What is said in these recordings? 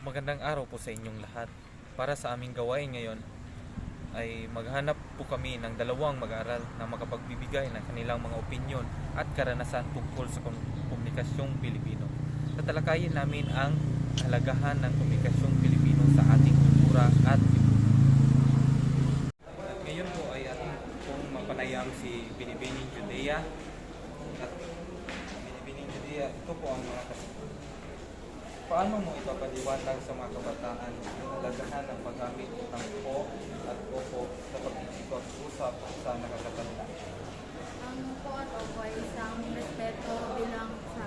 Magandang araw po sa inyong lahat. Para sa aming gawain ngayon ay maghanap po kami ng dalawang mag-aaral na makapagbibigay ng kanilang mga opinyon at karanasan tungkol sa komunikasyong Pilipino. Tatalakayin namin ang kahalagahan ng komunikasyong Pilipino sa ating kultura at lipunan. Ngayon po ay ating pong mapanayam si Binibining Judea. At Binibining Judea, ito po ang mga paano mo ipapaliwanag sa mga kabataan ang kalagahan ng paggamit ng po at opo sa pag-usap sa nakakatanda? Ang po at opo ay isang respeto bilang sa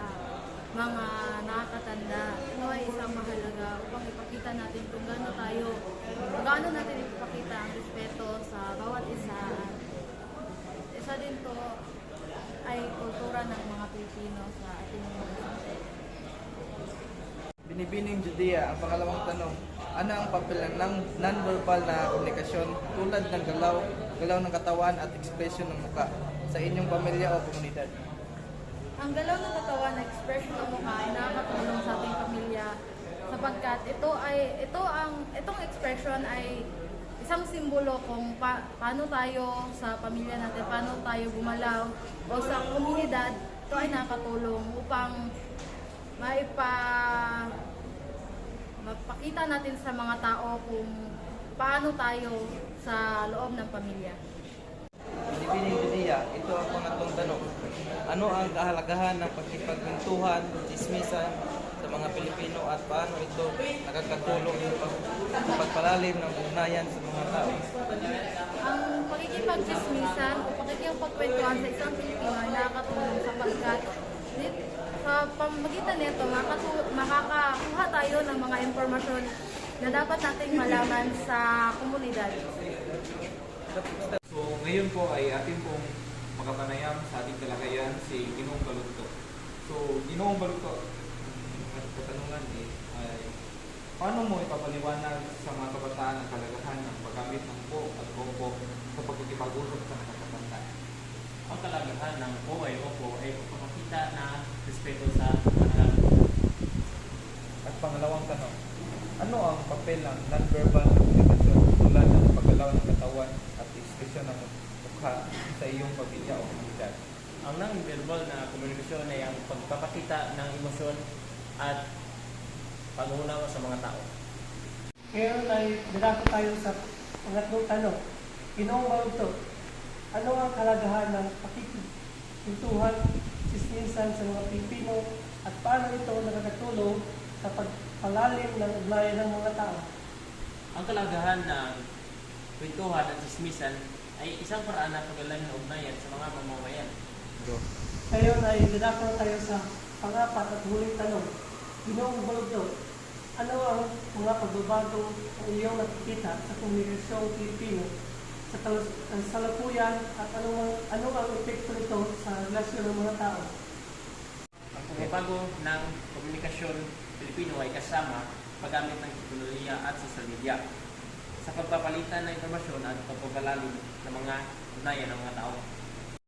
mga nakakatanda. Ito ay isang mahalaga upang ipakita natin kung gaano natin ipakita ang respeto sa bawat isa. Isa din to ay kultura ng mga Pilipino sa ating bansa. Binibining Judea, ang pangalawang tanong, ano ang papel ng non-verbal na komunikasyon tulad ng galaw ng katawan at ekspresyon ng muka sa inyong pamilya o komunidad? Ang galaw ng katawan na ekspresyon ng mukha ay nakakatulong sa ating pamilya sapagkat itong expression ay isang simbolo kung paano tayo sa pamilya natin, paano tayo gumalaw o sa komunidad. Ito ay nakakatulong upang mapakita natin sa mga tao kung paano tayo sa loob ng pamilya. Binibining Judea, ito ang pangatlong tanong. Ano ang kahalagahan ng pagkipagkwentuhan, chismisan sa mga Pilipino at paano ito nakakatulong sa pagpalalim ng ugnayan sa mga tao? Ang pagkikipagchismisan o pagkikipagkwentuhan sa isang Pilipino ay nakakatulong sapagkat sa pamamagitan nito makakakuha tayo ng mga impormasyon na dapat nating malaman sa komunidad. So ngayon po ay atin pong makapanayam sa ating talakayan si Ginoong Balugto. So Ginoong Balugto, ang katanungan ay paano mo ipapaliwanag sa mga kabataan ang kalagahan ng paggamit ng po at opo sa pagkikipag-usap sa nakakatanda? Ang kalagahan ng po ay opo ay pagpapakita na respeto sa kanila. At pangalawang tanong, ano ang papel ng non-verbal na komunikasyon tulad ng paggalaw ng katawan at ekspresyon ng mukha sa iyong pamilya o komunidad? Ang non-verbal na komunikasyon ay ang pagpapakita ng emosyon at pag-uunawa sa mga tao. Ngayon ay dadako tayo sa pangatlong tanong. Ginoong Balugto, ano ang kalagahan ng pakikipagkwentuhan, chismisan sa mga Pilipino at paano ito nakakatulong sa pagpalalim ng ugnayan ng mga tao? Ang kalagahan ng kwentuhan at chismisan ay isang paraan ng paglalim ng ugnayan sa mga mamamayan. Ngayon ay dadako tayo sa pangapat at huling tanong. Ginoong Balugto, ano ang mga pagbabago ang iyong nakikita sa komunikasyong Pilipino sa kasalukuyan at ano ang epekto nito sa relasyon ng mga tao? Ang pagbabago ng komunikasyon Pilipino ay kasama paggamit ng teknolohiya at social media sa pagpapalitan ng impormasyon at pagpapalalim ng mga ugnayan ng mga tao.